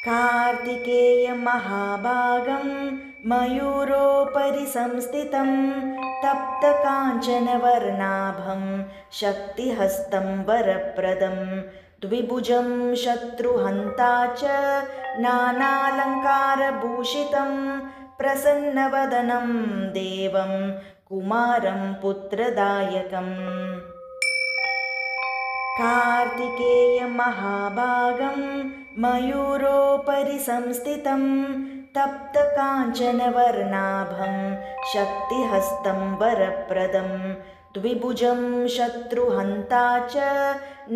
कार्तिकेयमहाभागं मयूरोपरि संस्थितं तप्तकाञ्चनवर्णाभं शक्तिहस्तं वरप्रदं द्विभुजं शत्रुहन्ता च नानालङ्कारभूषितं प्रसन्नवदनं देवं कुमारं पुत्रदायकम् कार्तिकेयमहाभागं मयूरोपरि संस्थितं तप्तकाञ्चनवर्णाभं शक्तिहस्तं वरप्रदं द्विभुजं शत्रुहन्ता च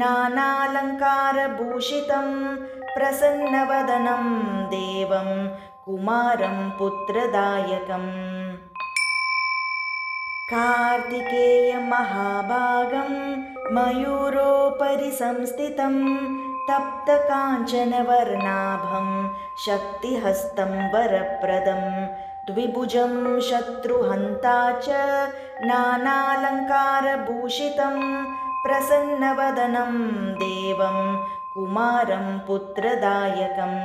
नानालङ्कारभूषितं प्रसन्नवदनं देवं कुमारं पुत्रदायकम् कार्तिकेयमहाभागं मयूरोपरि संस्थितं तप्तकाञ्चनवर्णाभं शक्तिहस्तं वरप्रदं द्विभुजं शत्रुहन्ता च नानालङ्कारभूषितं प्रसन्नवदनं देवं कुमारं पुत्रदायकम्